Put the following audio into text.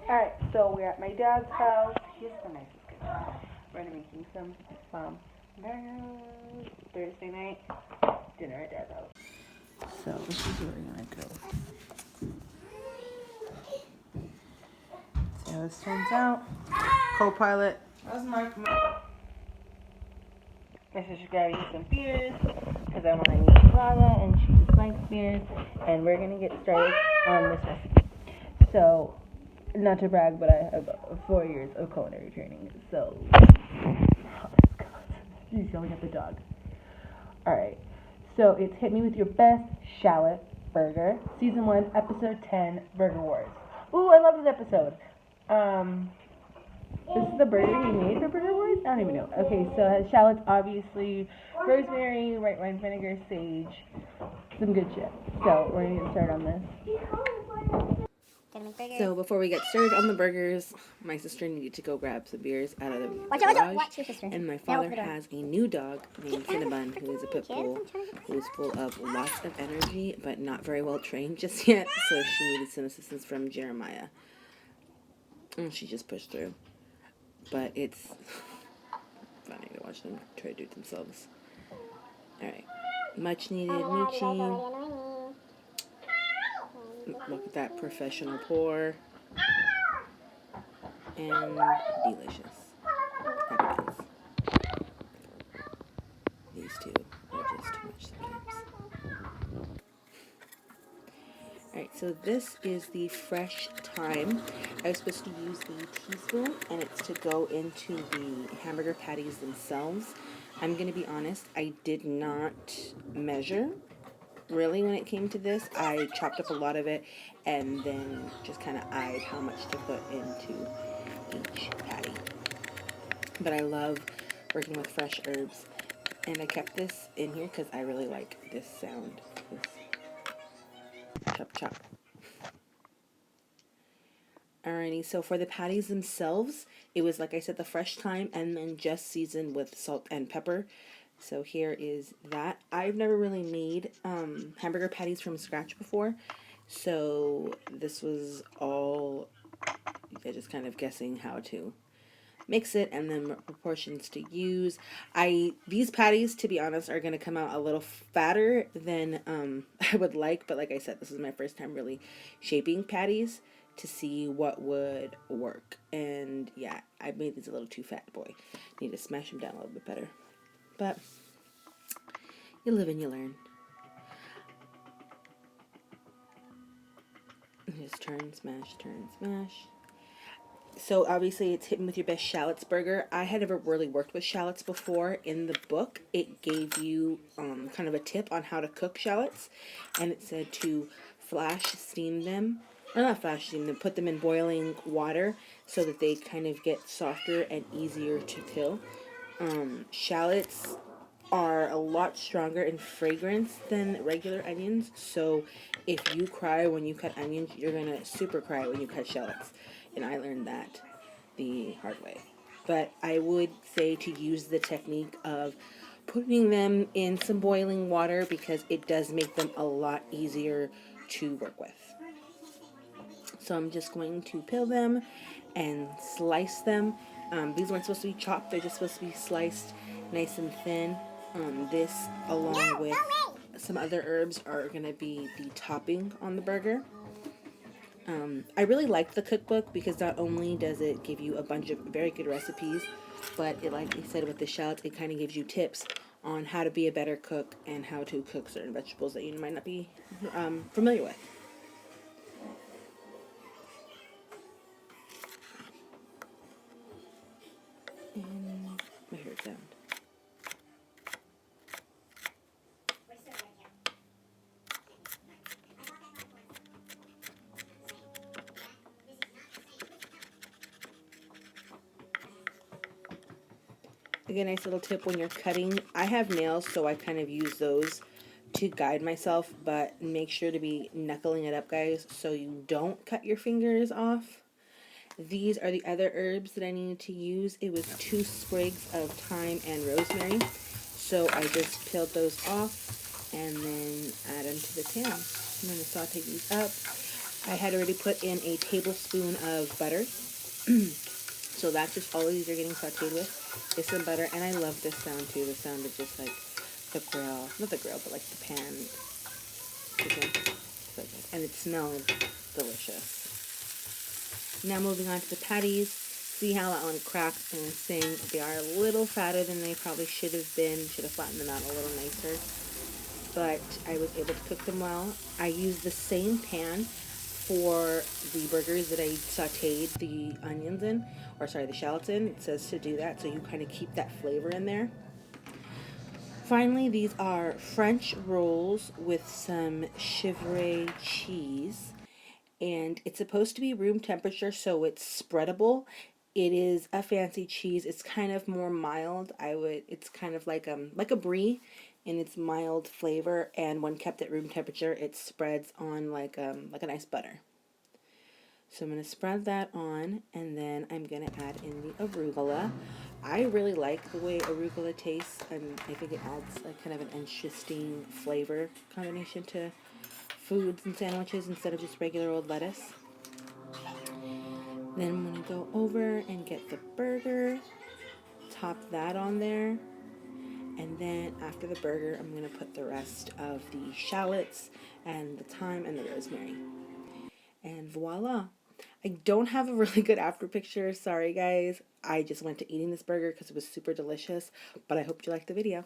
Alright, so we're at my dad's house. He's the nicest guy. We're making some burgers. Thursday night, dinner at dad's house. So this is where we're gonna go. See how this turns out. Co-pilot. That's my sister grabbing some beers because I want to meet Lala and she just likes beers. And we're gonna get started on this recipe. So, not to brag, but I have 4 years of culinary training. So, she's yelling at the dog. Alright, so it's Hit Me With Your Best Shallot Burger, Season 1, Episode 10, Burger Wars. Ooh, I love this episode. This is the burger you made for Burger Wars? I don't even know. Okay, so it has shallots, obviously, rosemary, white wine vinegar, sage, some good shit. So we're gonna get started on this. So before we get started on the burgers, my sister needed to go grab some beers out of the garage, and my father has a new dog named Cinnabon, who is a pit bull, who is full of lots of energy, but not very well trained just yet, so she needed some assistance from Jeremiah. And she just pushed through. But it's funny to watch them try to do it themselves. Alright. Much needed moochie. Look at that professional pour. And delicious. Happy days. These two are just too much sometimes. Alright, so this is the fresh thyme. I was supposed to use a teaspoon, and it's to go into the hamburger patties themselves. I'm going to be honest, I did not measure, really, when it came to this. I chopped up a lot of it, and then just kind of eyed how much to put into each patty. But I love working with fresh herbs, and I kept this in here because I really like this sound. This chop chop. Alrighty, so for the patties themselves, it was, like I said, the fresh thyme and then just seasoned with salt and pepper. So here is that. I've never really made hamburger patties from scratch before, so this was all just kind of guessing how to mix it and then what proportions to use. These patties, to be honest, are going to come out a little fatter than I would like, but like I said, this is my first time really shaping patties to see what would work. And yeah, I made these a little too fat, boy. Need to smash them down a little bit better. But you live and you learn. Just turn, smash, turn, smash. So obviously it's Hit Me With Your Best Shallots Burger. I had never really worked with shallots before. In the book, it gave you kind of a tip on how to cook shallots. And it said to flash steam them. Or not flash steam them, put them in boiling water so that they kind of get softer and easier to peel. Shallots are a lot stronger in fragrance than regular onions. So if you cry when you cut onions, you're going to super cry when you cut shallots. And I learned that the hard way. But I would say to use the technique of putting them in some boiling water because it does make them a lot easier to work with. So I'm just going to peel them and slice them. These weren't supposed to be chopped. They're just supposed to be sliced nice and thin. This, along with some other herbs, are going to be the topping on the burger. I really like the cookbook because not only does it give you a bunch of very good recipes, but it, like I said with the shallots, it kind of gives you tips on how to be a better cook and how to cook certain vegetables that you might not be familiar with. And my favorite sound. Again, nice little tip when you're cutting. I have nails, so I kind of use those to guide myself, but make sure to be knuckling it up, guys, so you don't cut your fingers off. These are the other herbs that I needed to use. It was 2 sprigs of thyme and rosemary, so I just peeled those off and then add them to the pan. I'm going to saute these up. I had already put in a tablespoon of butter. So that's just all these are getting sauteed with is some butter. And I love this sound too. The sound of just like the grill, not the grill, but like the pan chicken. So good. And it smelled delicious. Now moving on to the patties. See how that one cracked and was saying they are a little fatter than they probably should have been. Should have flattened them out a little nicer. But I was able to cook them well. I used the same pan for the burgers that I sauteed the onions in, or sorry, the shallots in. It says to do that, so you kind of keep that flavor in there. Finally, these are French rolls with some chèvre cheese, and it's supposed to be room temperature, so it's spreadable. It is a fancy cheese. It's kind of more mild. It's kind of like a brie in its mild flavor, and when kept at room temperature, it spreads on like a nice butter. So I'm going to spread that on, and then I'm going to add in the arugula. I really like the way arugula tastes, and I think it adds like kind of an interesting flavor combination to foods and sandwiches instead of just regular old lettuce. Then I'm going to go over and get the burger, top that on there, and then after the burger, I'm going to put the rest of the shallots and the thyme and the rosemary. And voila. I don't have a really good after picture. Sorry, guys. I just went to eating this burger because it was super delicious. But I hope you liked the video.